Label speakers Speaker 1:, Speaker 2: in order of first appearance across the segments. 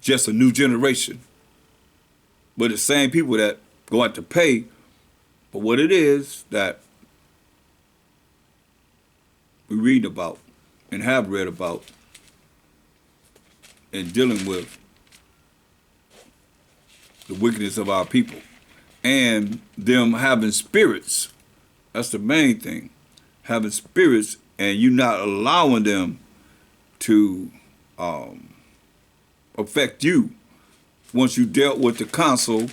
Speaker 1: just a new generation. But the same people that going to pay for what it is that we read about and have read about and dealing with the wickedness of our people and them having spirits. That's the main thing. Having spirits and you not allowing them to affect you. Once you dealt with the council,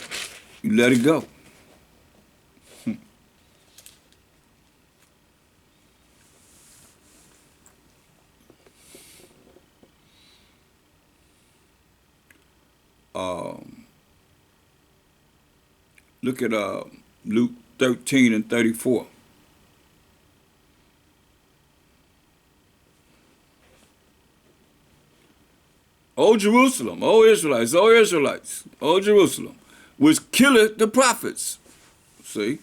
Speaker 1: you let it go. Look at Luke 13 and 34. O Jerusalem, O Israelites, O Israelites, O Jerusalem, which killeth the prophets, see,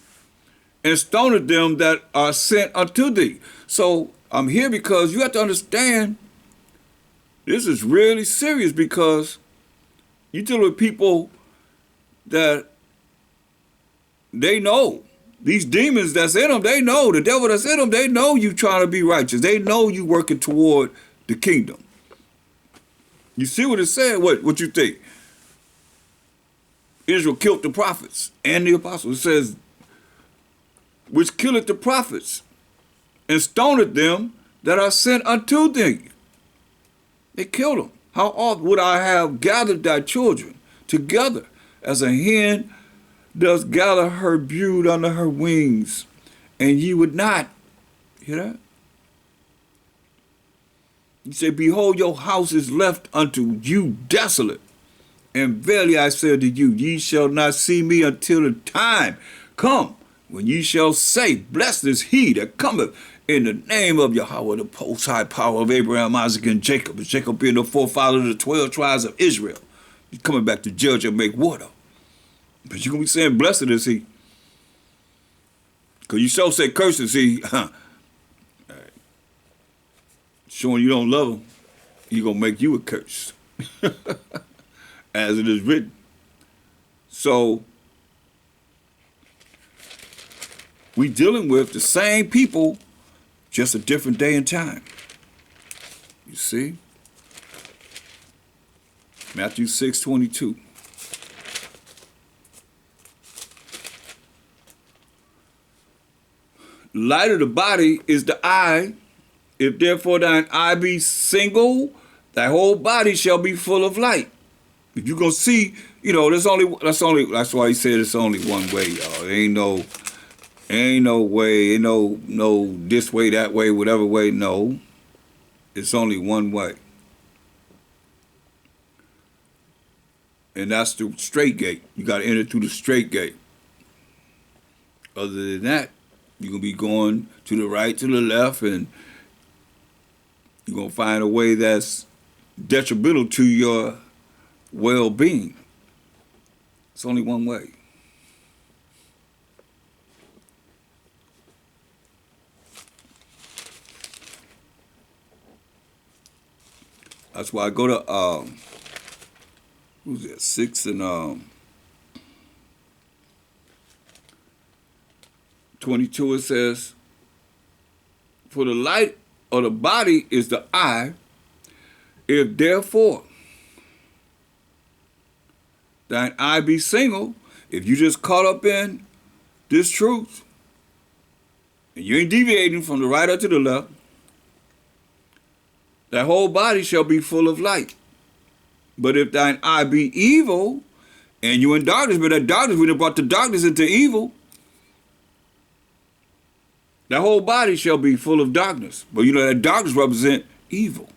Speaker 1: and stoneth them that are sent unto thee. So I'm here because you have to understand this is really serious because you deal with people that they know. These demons that's in them, they know. The devil that's in them, they know you trying to be righteous. They know you working toward the kingdom. You see what it said? What you think? Israel killed the prophets and the apostles. It says, which killeth the prophets and stoneth them that are sent unto thee. They killed them. How oft would I have gathered thy children together as a hen does gather her brood under her wings, and ye would not. Hear that? He said, behold, your house is left unto you desolate. And verily I say unto you, ye shall not see me until the time come when ye shall say, blessed is he that cometh in the name of Yahweh, the most high power of Abraham, Isaac, and Jacob. And Jacob being the forefather of the 12 tribes of Israel. He's coming back to judge and make water. But you're going to be saying, blessed is he. Because you so say curses, he. Showing you don't love him, he's going to make you a curse. As it is written. So, we dealing with the same people, just a different day and time. You see? Matthew 6:22. Light of the body is the eye. If therefore thine eye be single, thy whole body shall be full of light. If you're gonna see, that's why he said it's only one way, y'all. There ain't no way, ain't no this way, that way, whatever way. No. It's only one way. And that's the straight gate. You gotta enter through the straight gate. Other than that, you're gonna be going to the right, to the left, and you're going to find a way that's detrimental to your well-being. It's only one way. That's why I go to, 6 and 22, it says, for the light of the body is the eye. If therefore thine eye be single, if you just caught up in this truth, and you ain't deviating from the right or to the left, thy whole body shall be full of light. But if thine eye be evil, and you in darkness, but that darkness, we done brought the darkness into evil, the whole body shall be full of darkness. But that darkness represent evil,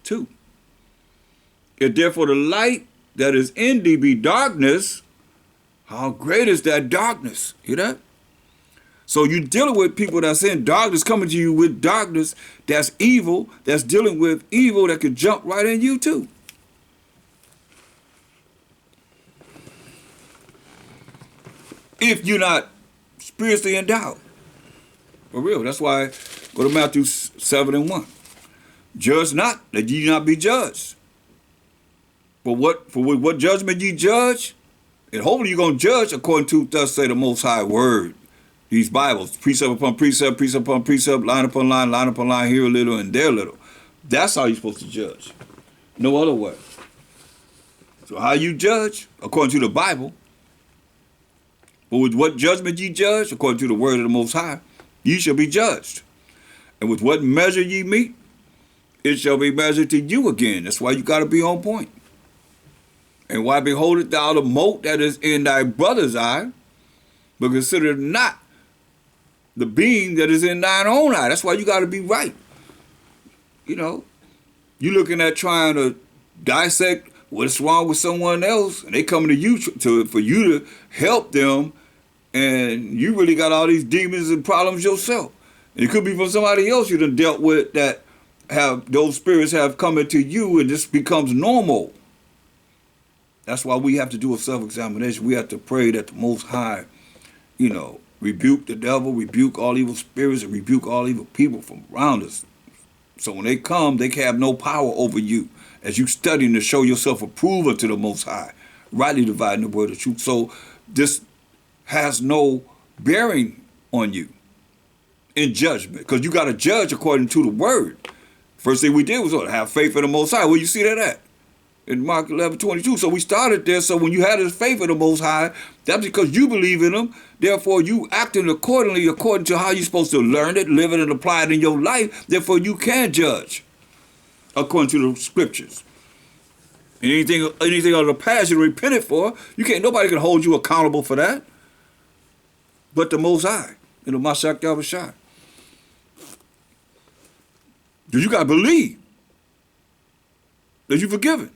Speaker 1: too. If therefore the light that is in thee be darkness, how great is that darkness? Hear that? So you're dealing with people that's in darkness, coming to you with darkness that's evil, that's dealing with evil that could jump right in you, too. If you're not spiritually endowed. For real. That's why go to Matthew 7 and 1. Judge not, that ye not be judged. For what judgment ye judge, and hopefully you're gonna judge according to thus say the Most High word. These Bibles, precept upon precept, precept upon precept, line upon line upon line, here a little and there a little. That's how you're supposed to judge. No other way. So how you judge? According to the Bible. But with what judgment ye judge, according to the word of the Most High, ye shall be judged. And with what measure ye meet, it shall be measured to you again. That's why you got to be on point. And why beholdest thou the mote that is in thy brother's eye, but consider not the beam that is in thine own eye? That's why you got to be right. You know, you looking at trying to dissect what's wrong with someone else, and they coming to you for you to help them, and you really got all these demons and problems yourself. And it could be from somebody else you done dealt with that have those spirits have come into you, and this becomes normal. That's why we have to do a self-examination. We have to pray that the Most High, rebuke the devil, rebuke all evil spirits, and rebuke all evil people from around us. So when they come, they can have no power over you as you studying to show yourself approved unto the Most High, rightly dividing the word of truth. So this has no bearing on you in judgment, because you got to judge according to the word. First thing we did was have faith in the Most High. Where you see that at? In Mark 11:22. So we started there. So when you had this faith in the Most High, that's because you believe in him. Therefore, you acting accordingly, according to how you're supposed to learn it, live it, and apply it in your life. Therefore, you can judge according to the scriptures. Anything of the past you repented for, nobody can hold you accountable for that but the Most High, Mashiach Yahushua. You got to believe that you're forgiven.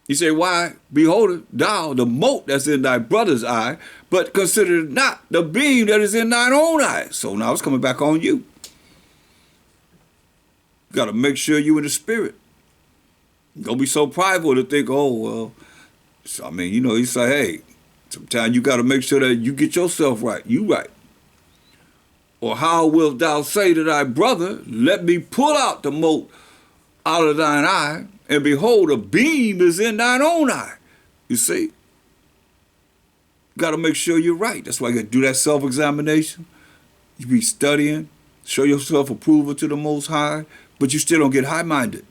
Speaker 1: He said, why behold thou the mote that's in thy brother's eye, but consider not the beam that is in thine own eye. So now it's coming back on you. You got to make sure you in the spirit. Don't be so prideful to think, he say, hey, sometimes you got to make sure that you get yourself right. You right. Or how wilt thou say to thy brother, let me pull out the mote out of thine eye, and behold, a beam is in thine own eye. You see? You got to make sure you're right. That's why you got to do that self-examination. You be studying, show yourself approval to the Most High, but you still don't get high-minded.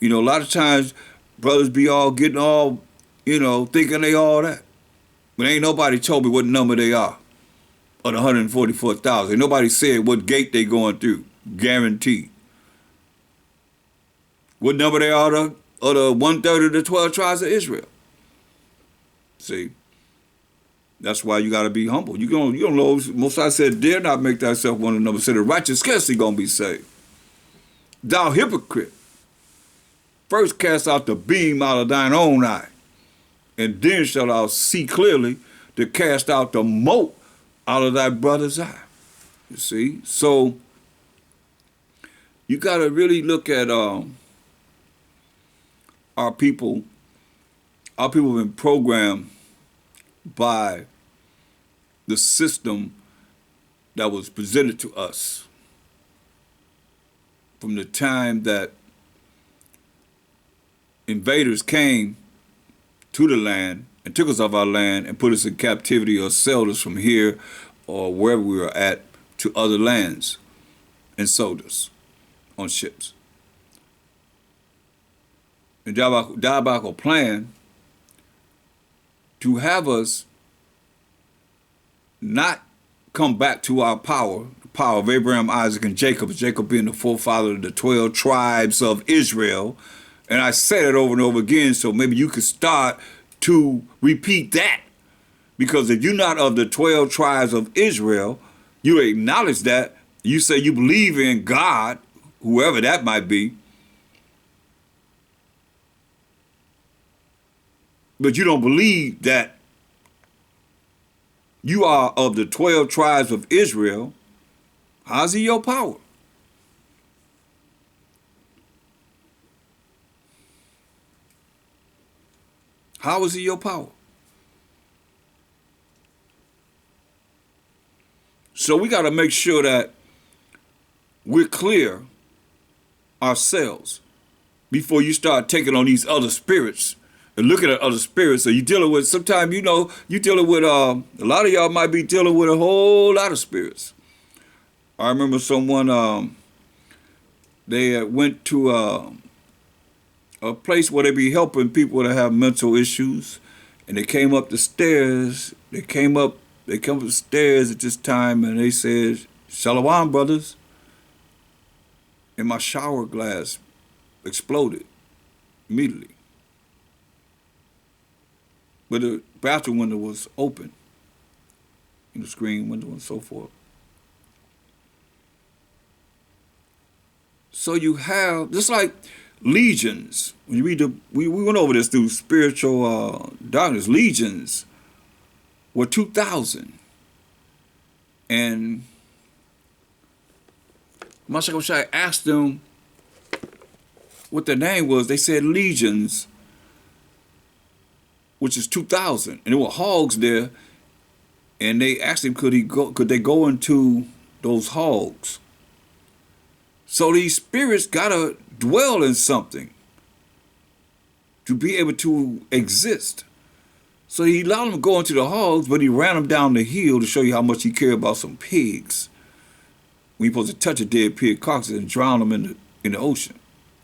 Speaker 1: A lot of times, brothers be getting thinking they all that. But ain't nobody told me what number they are of the 144,000. Nobody said what gate they going through. Guaranteed. What number they are of the 1/3 of the 12 tribes of Israel. See? That's why you got to be humble. You don't know. Mosiah said, dare not make thyself one of the number. Said, the righteous scarcely going to be saved. Thou hypocrite. First cast out the beam out of thine own eye, and then shalt thou see clearly to cast out the mote out of thy brother's eye. You see? So you got to really look at our people. Our people have been programmed by the system that was presented to us from the time that invaders came to the land and took us off our land and put us in captivity or sold us from here or wherever we were at to other lands and sold us on ships. The diabolical plan to have us not come back to our power, the power of Abraham, Isaac, and Jacob, Jacob being the forefather of the 12 tribes of Israel. And I said it over and over again, so maybe you could start to repeat that. Because if you're not of the 12 tribes of Israel, you acknowledge that, you say you believe in God, whoever that might be, but you don't believe that you are of the 12 tribes of Israel, how's he your power? How is he your power? So we got to make sure that we're clear ourselves before you start taking on these other spirits and looking at other spirits. So you dealing with, sometimes, you dealing with, a lot of y'all might be dealing with a whole lot of spirits. I remember someone, they went to a place where they be helping people that have mental issues, and they came up the stairs. They come up the stairs at this time, and they said, "Shalom, brothers." And my shower glass exploded immediately. But the bathroom window was open, the screen window and so forth. So you have, just like legions, when you read we went over this through spiritual darkness, legions were 2,000. And Mashiach Shai asked them what their name was. They said legions, which is 2,000. And there were hogs there. And they asked him, could they go into those hogs? So these spirits gotta dwell in something to be able to exist. So he allowed them to go into the hogs, but he ran them down the hill to show you how much he cared about some pigs. When you're supposed to touch a dead pig carcass and drown them in the ocean,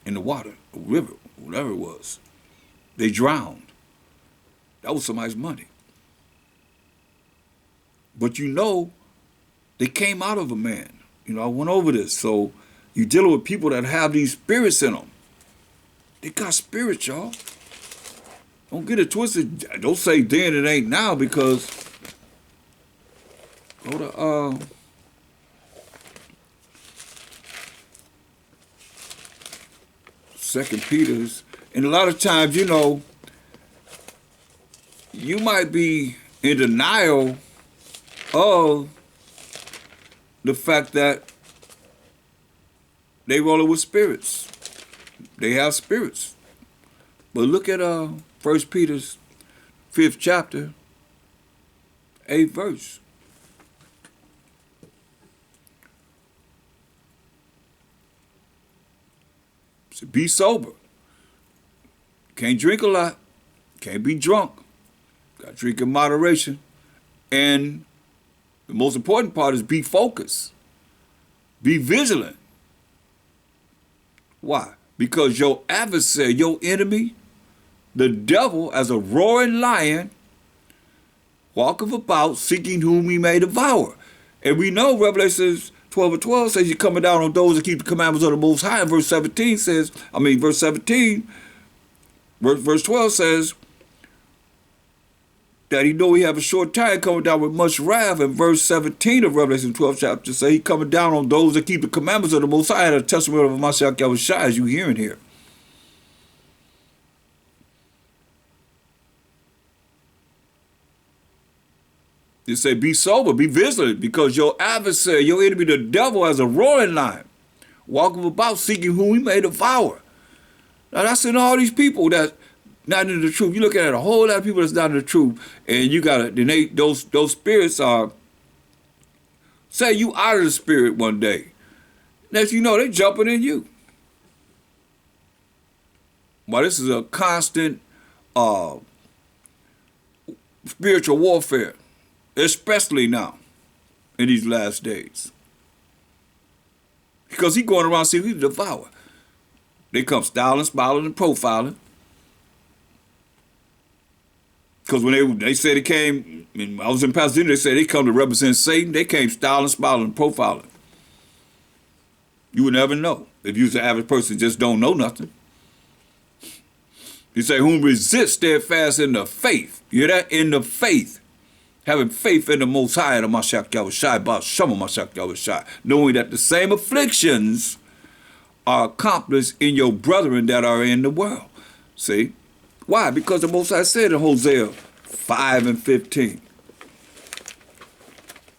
Speaker 1: in the water, the river, whatever it was. They drowned. That was somebody's money. But they came out of a man. I went over this. So you're dealing with people that have these spirits in them. They got spirits, y'all. Don't get it twisted. Don't say then it ain't now, because go to 2 Peter's. And a lot of times, you might be in denial of the fact that they rolling with spirits. They have spirits. But look at 1 Peter's 5th chapter, 8th verse. So be sober. Can't drink a lot. Can't be drunk. Got to drink in moderation. And the most important part is be focused. Be vigilant. Why? Because your adversary, your enemy, the devil, as a roaring lion, walketh about, seeking whom he may devour. And we know Revelation 12:12 says you're coming down on those that keep the commandments of the Most High. And verse 17, verse 12 says that he know he have a short time coming down with much wrath. And verse 17 of Revelation 12 chapter say he coming down on those that keep the commandments of the Most High, the testimony of Mashiach Yahushua, as you hearing here. They say, be sober, be vigilant, because your adversary, your enemy, the devil, as a roaring lion, walking about seeking whom he may devour. Now that's in all these people that not in the truth. You look at a whole lot of people that's not in the truth, and you gotta, then those spirits are, say you out of the spirit one day. Next you know, they jumping in you. Well, this is a constant spiritual warfare, especially now in these last days. Because he going around seeking to devour. They come styling, smiling, and profiling. Because when they said it came, and I was in Pasadena, they said they come to represent Satan. They came styling, smiling, and profiling. You would never know if you was an average person just don't know nothing. He say, whom resist steadfast in the faith. You hear that? In the faith. Having faith in the Most High, the Mashiach Yahushua, Ba'ashama Mashiach Yahushua, knowing that the same afflictions are accomplished in your brethren that are in the world. See? Why? Because the Most High said in Hosea 5:15,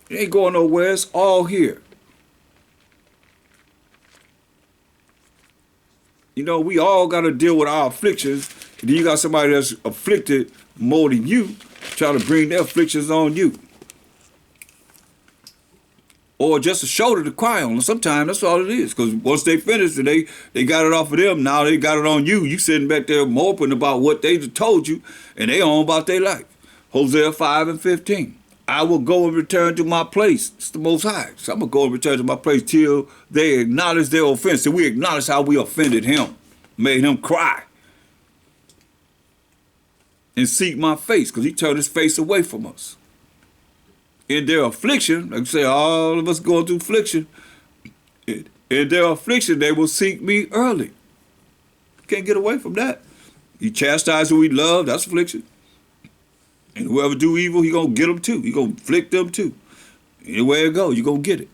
Speaker 1: it ain't going nowhere, it's all here. We all got to deal with our afflictions. And then you got somebody that's afflicted more than you, trying to bring their afflictions on you. or just a shoulder to cry on. Sometimes that's all it is. Because once they finish and they got it off of them, now they got it on you. You sitting back there moping about what they told you, and they on about their life. Hosea 5:15. I will go and return to my place. It's the Most High. So I'm going to go and return to my place till they acknowledge their offense. Till we acknowledge how we offended him, made him cry, and seek my face, because he turned his face away from us. In their affliction, like I say, all of us going through affliction, in their affliction, they will seek me early. Can't get away from that. He chastised who we love, that's affliction. And whoever do evil, he gonna get them too. He gonna afflict them too. Anywhere it go, you gonna get it.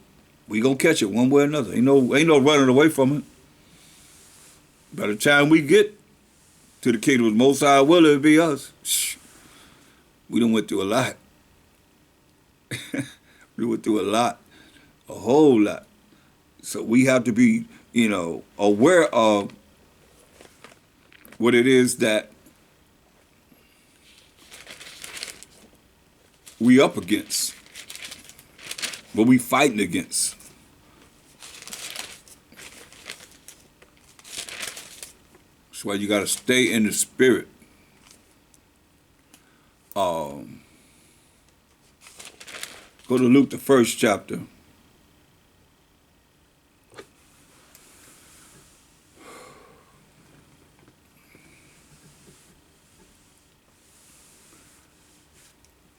Speaker 1: We gonna catch it one way or another. Ain't no running away from it. By the time we get to the kingdom of the Most High, will it be us? We done went through a lot. We went through a whole lot. So we have to be, aware of what it is that we up against, what we fighting against. That's why you got to stay in the spirit. Go to Luke, the 1st chapter.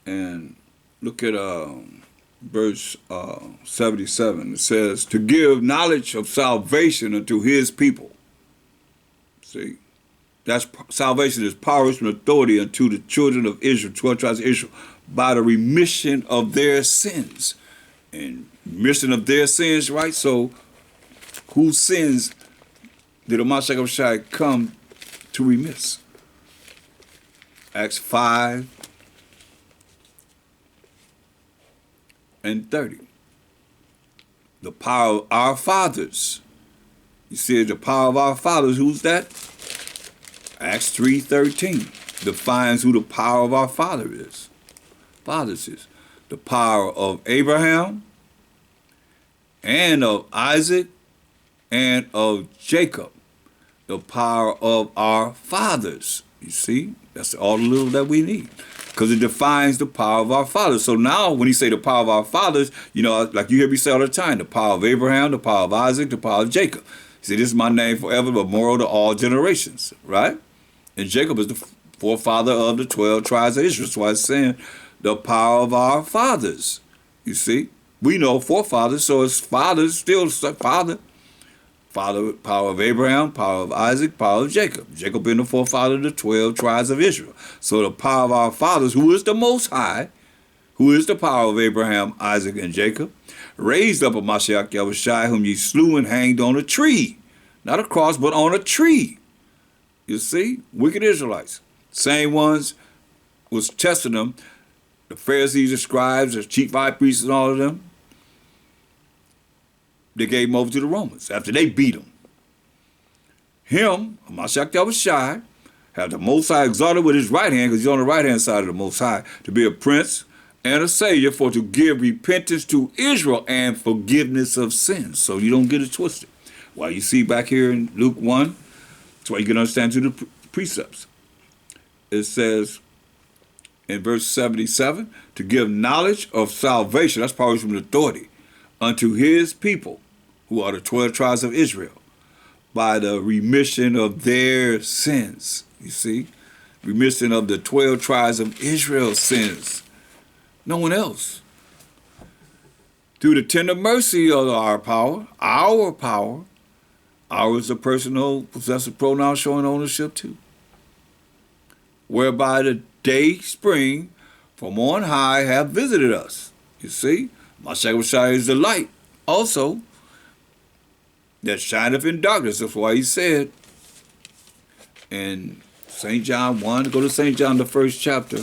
Speaker 1: And look at verse 77. It says, to give knowledge of salvation unto his people. See, that's salvation is power and authority unto the children of Israel, 12 tribes of Israel, by the remission of their sins. And remission of their sins, right? So whose sins did the Mashiach come to remiss? Acts 5 and 30. The power of our fathers. You see the power of our fathers. Who's that? Acts 3:13 defines who the power of our father is. Fathers is the power of Abraham and of Isaac and of Jacob. The power of our fathers. You see, that's all the little that we need, because it defines the power of our fathers. So now when you say the power of our fathers, like you hear me say all the time, the power of Abraham, the power of Isaac, the power of Jacob. You see, this is my name forever, but moral to all generations, right? And Jacob is the forefather of the 12 tribes of Israel. That's why it's saying the power of our fathers. You see, we know forefathers, so it's fathers, still father. Father, power of Abraham, power of Isaac, power of Jacob. Jacob being the forefather of the 12 tribes of Israel. So the power of our fathers, who is the Most High, who is the power of Abraham, Isaac, and Jacob, raised up a Mashiach Yahushua, whom ye slew and hanged on a tree. Not a cross, but on a tree. You see, wicked Israelites. Same ones was testing them. The Pharisees, the scribes, the chief high priests, and all of them. They gave him over to the Romans after they beat him. Him, Mashiach Yahushua, had the Most High exalted with his right hand, because he's on the right hand side of the Most High, to be a prince and a savior, for to give repentance to Israel and forgiveness of sins. So you don't get it twisted. Well, you see back here in Luke 1, that's why you can understand through the precepts. It says in verse 77, to give knowledge of salvation, that's power from authority, unto his people, who are the 12 tribes of Israel, by the remission of their sins. You see, remission of the 12 tribes of Israel's sins. No one else. Through the tender mercy of our power, ours a personal possessive pronoun showing ownership too, whereby the day spring from on high have visited us. You see, Mashiach is the light also that shineth in darkness. That's why he said in St. John 1, go to St. John, the 1st chapter,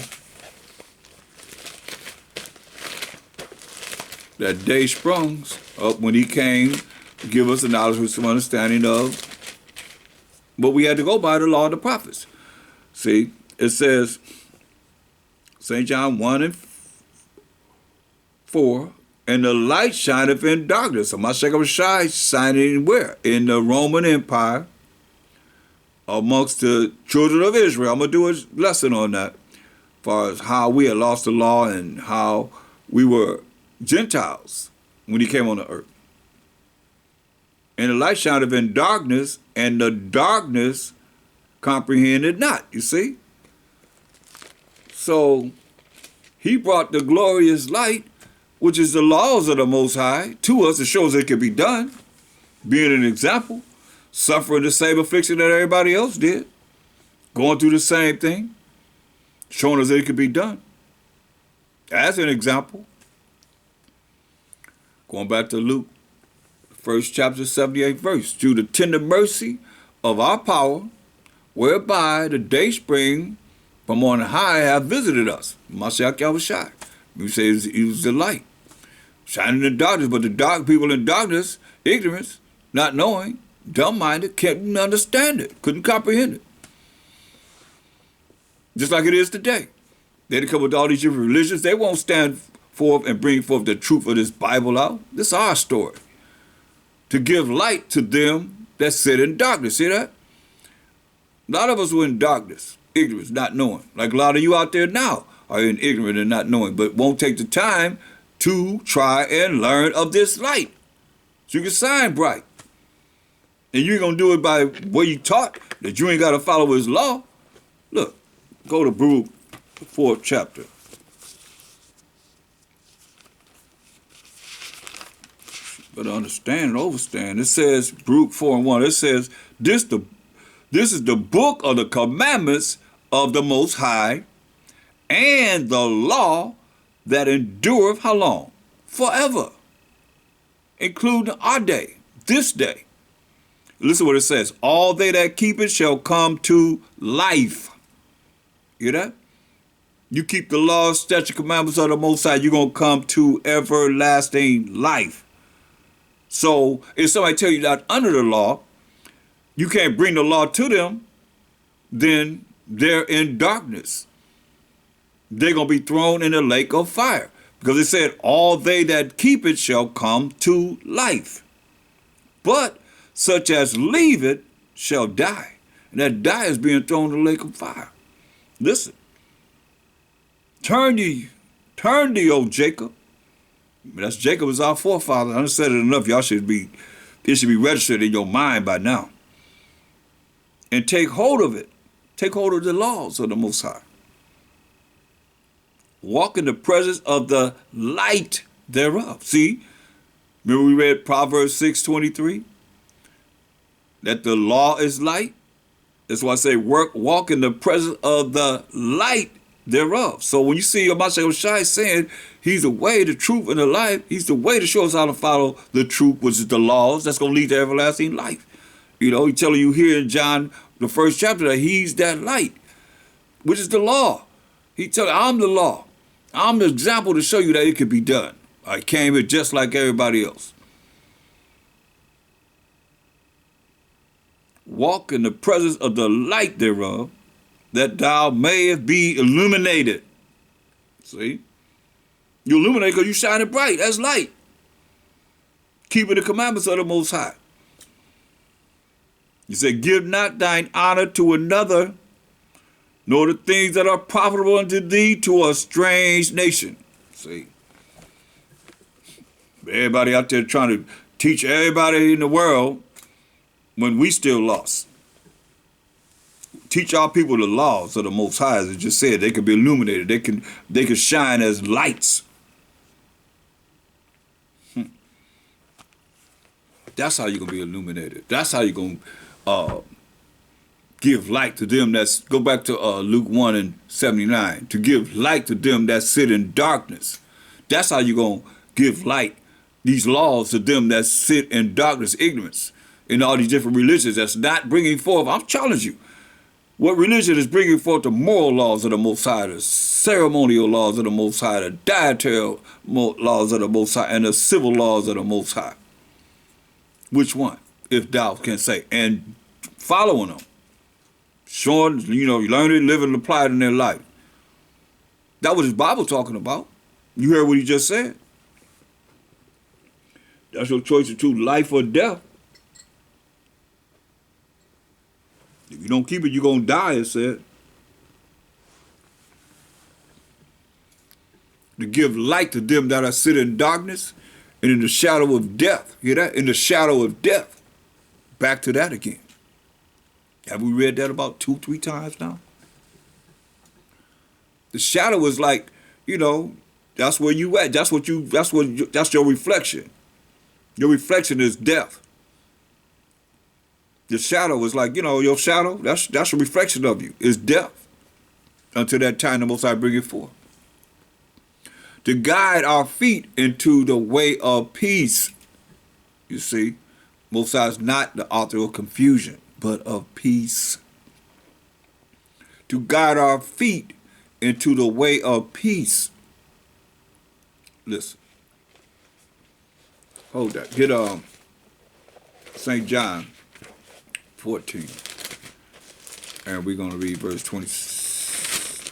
Speaker 1: that day sprung up when he came to give us the knowledge with some understanding of, but we had to go by the law of the prophets. See, it says, St. John 1 and 4, And the light shineth in darkness. So Mashiach Shai shining where? In the Roman Empire, amongst the children of Israel. I'm going to do a lesson on that, as far as how we had lost the law and how we were Gentiles when he came on the earth. And the light shineth in darkness, and the darkness comprehended not, you see? So he brought the glorious light, which is the laws of the Most High, to us. It shows it can be done, being an example, suffering the same affliction that everybody else did, going through the same thing, showing us that it could be done. As an example, going back to Luke, first chapter, 78th verse, through the tender mercy of our power, whereby the day spring from on high have visited us. Mashiach Yahushua. We say he was the light, shining in the darkness, but the dark people in darkness, ignorance, not knowing, dumb-minded, couldn't understand it, couldn't comprehend it. Just like it is today. They come with all these different religions. They won't stand forth and bring forth the truth of this Bible out. This is our story. To give light to them that sit in darkness. See that? A lot of us were in darkness, ignorance, not knowing. Like a lot of you out there now are in ignorance and not knowing, but won't take the time to try and learn of this light. So you can shine bright. And you ain't going to do it by what you taught, that you ain't got to follow his law. Look, go to Baruch, the 4th chapter. But understand and overstand. It says, Baruch 4:1, it says, this is the book of the commandments of the Most High and the law that endureth how long? Forever. Including our day, this day. Listen what it says. All they that keep it shall come to life. Hear that? You keep the laws, statute, commandments of the Most High, you're going to come to everlasting life. So if somebody tell you that under the law, you can't bring the law to them, then they're in darkness. They're going to be thrown in the lake of fire. Because it said, all they that keep it shall come to life. But such as leave it shall die. And that die is being thrown in the lake of fire. Listen. Turn ye, O Jacob. That's Jacob is our forefather. I done said it enough. It should be registered in your mind by now. And take hold of it. Take hold of the laws of the Most High. Walk in the presence of the light thereof. See, remember we read Proverbs 6:23? That the law is light. That's why I say walk in the presence of the light thereof. So when you see Mashiach Shai saying he's the way, the truth, and the life, he's the way to show us how to follow the truth, which is the laws, that's going to lead to everlasting life. You know, he's telling you here in John, the 1st chapter, that he's that light, which is the law. He telling you, I'm the law. I'm the example to show you that it could be done. I came here just like everybody else. Walk in the presence of the light thereof, that thou mayest be illuminated. See? You illuminate because you shining bright. That's light. Keeping the commandments of the Most High. He said, give not thine honor to another, nor the things that are profitable unto thee to a strange nation. See? Everybody out there trying to teach everybody in the world when we still lost. Teach our people the laws of the Most High, as it just said. They can be illuminated. They can shine as lights. That's how you're going to be illuminated. That's how you're going to give light to them that's, go back to Luke 1:79, to give light to them that sit in darkness. That's how you're going to give light, these laws to them that sit in darkness, ignorance, in all these different religions that's not bringing forth. I'm challenging you. What religion is bringing forth the moral laws of the Most High, the ceremonial laws of the Most High, the dietary laws of the Most High, and the civil laws of the Most High? Which one, if thou can say? And following them. Showing, you learn it, live it, and apply it in their life. That was his Bible talking about. You heard what he just said. That's your choice to choose life or death. If you don't keep it, you're going to die, it said. To give light to them that are sitting in darkness and in the shadow of death. Hear that? In the shadow of death. Back to that again. Have we read that about 2-3 times now? The shadow is like, that's where you at. That's your reflection. Your reflection is death. The shadow is like, your shadow, that's a reflection of you. It's death. Until that time the Most High bring it forth. To guide our feet into the way of peace. You see, Most High is not the author of confusion, but of peace. To guide our feet into the way of peace. Listen. Hold that. Get St. John 14. And we're going to read verse 20.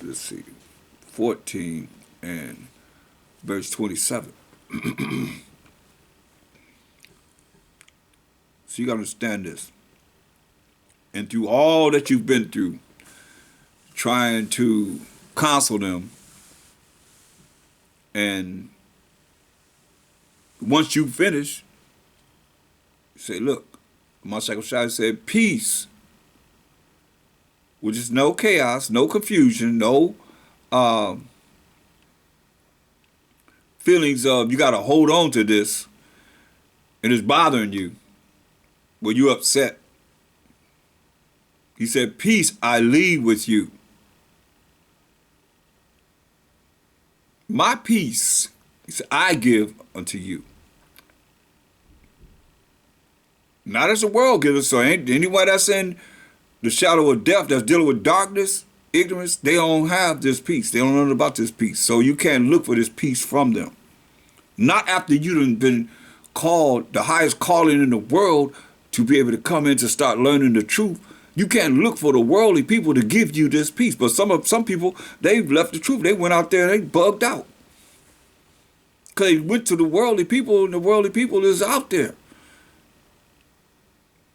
Speaker 1: Let's see. 14 and verse 27. So you got to understand this. And through all that you've been through, trying to counsel them, and once you finish, say, look, Mashiach Shai said, peace, which is no chaos, no confusion, no feelings of you got to hold on to this and it's bothering you, but you upset. He said, peace I leave with you. My peace, he said, I give unto you. Not as the world gives. So ain't anybody that's in the shadow of death, that's dealing with darkness, ignorance, they don't have this peace. They don't know about this peace. So you can't look for this peace from them. Not after you've been called the highest calling in the world to be able to come in to start learning the truth. You can't look for the worldly people to give you this peace. But some people, they've left the truth. They went out there and they bugged out. Because they went to the worldly people, and the worldly people is out there.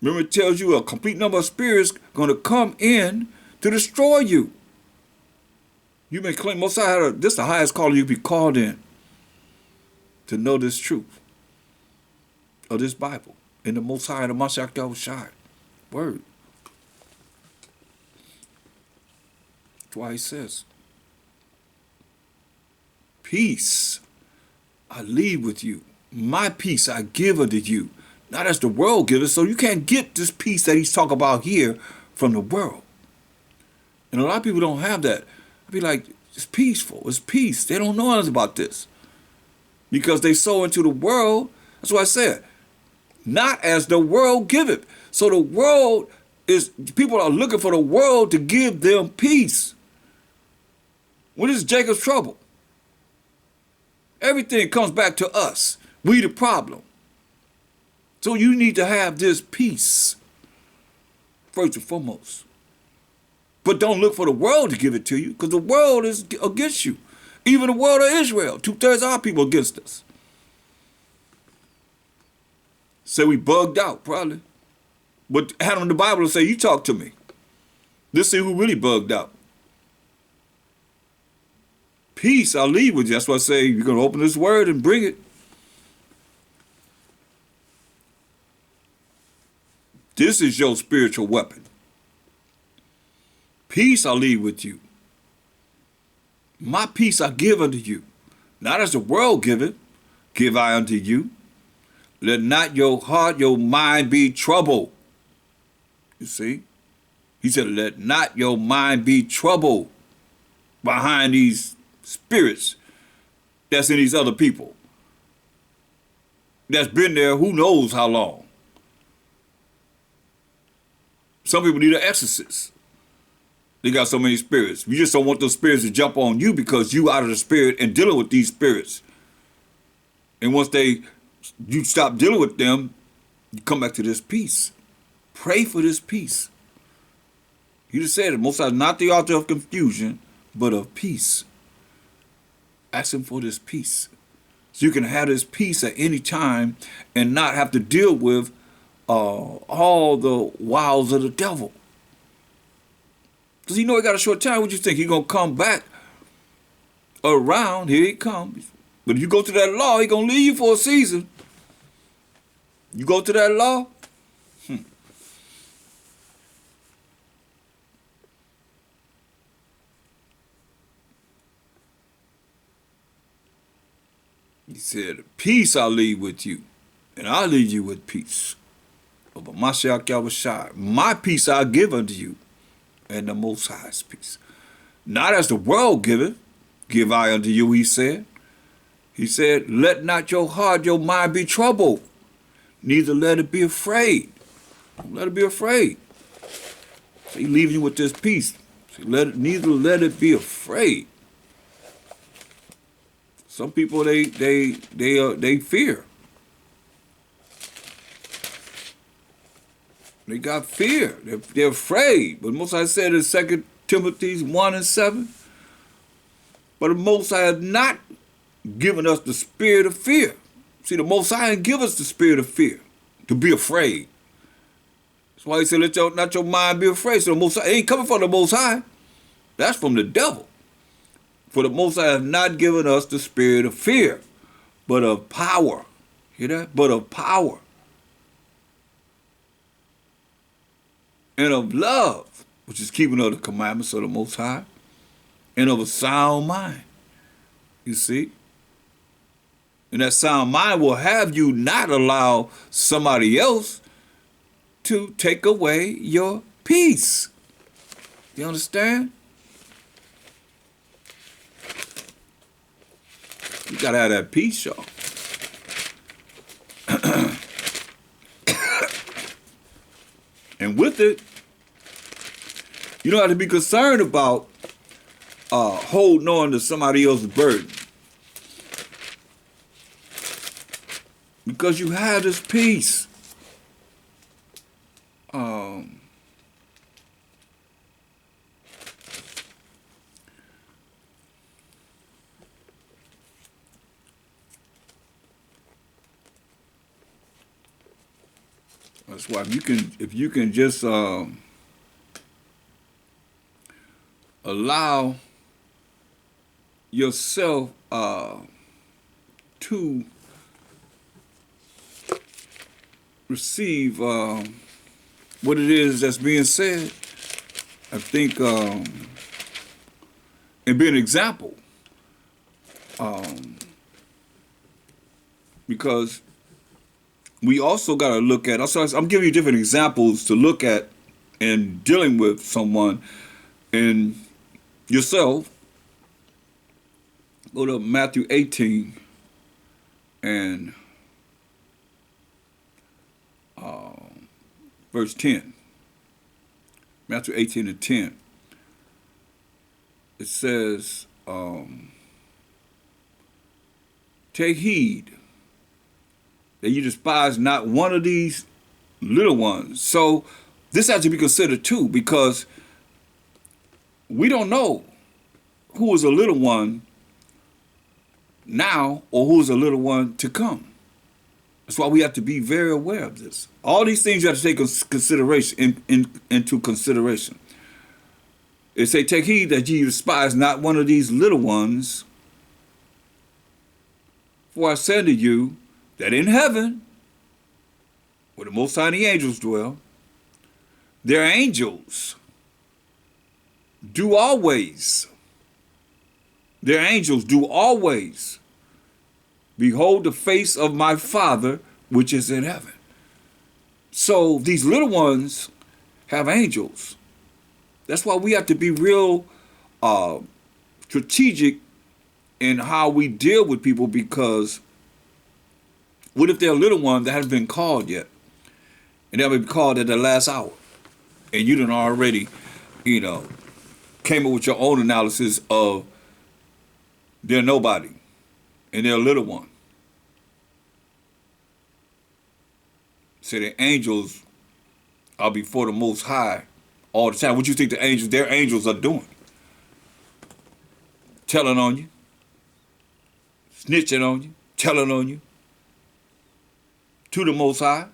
Speaker 1: Remember, it tells you a complete number of spirits going to come in to destroy you. You may claim, Most High, this is the highest calling you be called in to know this truth of this Bible in the Most High, the Mashiach Yahushua. Word. That's why he says, peace I leave with you. My peace I give unto you. Not as the world gives. So you can't get this peace that he's talking about here from the world. And a lot of people don't have that. I'd be like, it's peaceful. It's peace. They don't know anything about this. Because they sow into the world. That's what I said. Not as the world giveth. So the world is, people are looking for the world to give them peace. What is Jacob's trouble? Everything comes back to us. We the problem. So you need to have this peace, first and foremost. But don't look for the world to give it to you, because the world is against you. Even the world of Israel, 2/3 of our people against us. Say we bugged out, probably. But had on the Bible to say, you talk to me. Let's see who really bugged out. Peace I'll leave with you. That's why I say you're going to open this word and bring it. This is your spiritual weapon. Peace I leave with you. My peace I give unto you. Not as the world giveth, give I unto you. Let not your heart, your mind be troubled. You see? He said, let not your mind be troubled behind these spirits that's in these other people. That's been there who knows how long. Some people need an exorcist. They got so many spirits. You just don't want those spirits to jump on you because you out of the spirit and dealing with these spirits. And once you stop dealing with them, you come back to this peace. Pray for this peace. He just said it. Most High, not the author of confusion, but of peace. Ask him for this peace. So you can have this peace at any time and not have to deal with all the wiles of the devil. Because you know he got a short time. What you think? He going to come back around? Here he comes. But if you go to that law, he going to leave you for a season. You go to that law, He said, peace I leave with you, and I leave you with peace. But Mashiach Yahushua, my peace I give unto you, and the Most High's peace. Not as the world giveth, give I unto you, he said. He said, let not your heart, your mind be troubled, neither let it be afraid. Don't let it be afraid. So he leaves you with this peace. So neither let it be afraid. Some people they fear. They got fear. They're afraid. But Most High said in 2 Timothy 1:7, but the Most High has not given us the spirit of fear. See, the Most High didn't give us the spirit of fear, to be afraid. That's why he said, not your mind be afraid. So the Most High, it ain't coming from the Most High. That's from the devil. For the Most High has not given us the spirit of fear, but of power. Hear that? But of power. And of love, which is keeping of the commandments of the Most High, and of a sound mind. You see? And that sound mind will have you not allow somebody else to take away your peace. You understand? You gotta have that peace, y'all. And with it, you don't have to be concerned about holding on to somebody else's burden. Because you have this peace. That's why if you can just allow yourself to receive what it is that's being said, I think, and be an example, because we also got to look at, I'm giving you different examples to look at in dealing with someone and yourself. Go to Matthew 18 and verse 10. Matthew 18 and 10. It says, take heed that you despise not one of these little ones. So this has to be considered too, because we don't know who is a little one now or who is a little one to come. That's why we have to be very aware of this. All these things you have to take into consideration. It say, take heed that ye despise not one of these little ones. For I say to you that in heaven, where the Most High and the angels dwell, their angels do always behold the face of my Father which is in heaven. So these little ones have angels. That's why we have to be real strategic in how we deal with people, because what if they're a little one that hasn't been called yet? And they'll be called at the last hour. And you done already, came up with your own analysis of they're nobody and they're a little one. So the angels are before the Most High all the time. What do you think their angels are doing? Telling on you, snitching on you, telling on you to the Most High.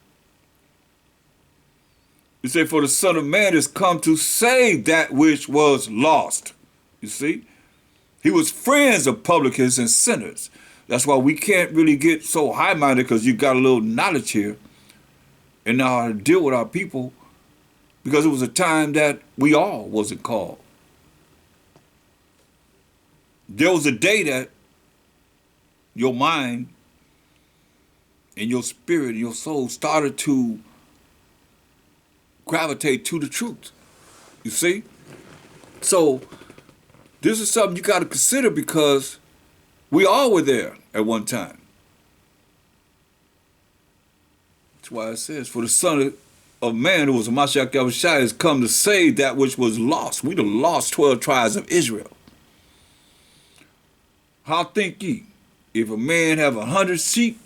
Speaker 1: You say, for the Son of Man is come to save that which was lost. You see? He was friends of publicans and sinners. That's why we can't really get so high-minded, because you got a little knowledge here and know how to deal with our people, because it was a time that we all wasn't called. There was a day that your mind and your spirit and your soul started to gravitate to the truth. You see? So this is something you got to consider, because we all were there at one time. That's why it says, for the Son of Man, who was Mashiach Yahushua, has come to save that which was lost. We the lost 12 tribes of Israel. How think ye, if a man have 100 sheep,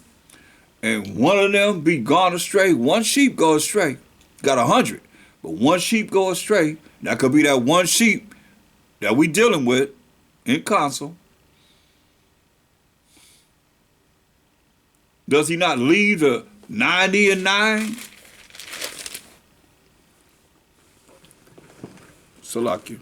Speaker 1: and one of them be gone astray, one sheep go astray, got 100, but one sheep go astray, that could be that one sheep that we dealing with in council. Does he not leave the 99? Salakia.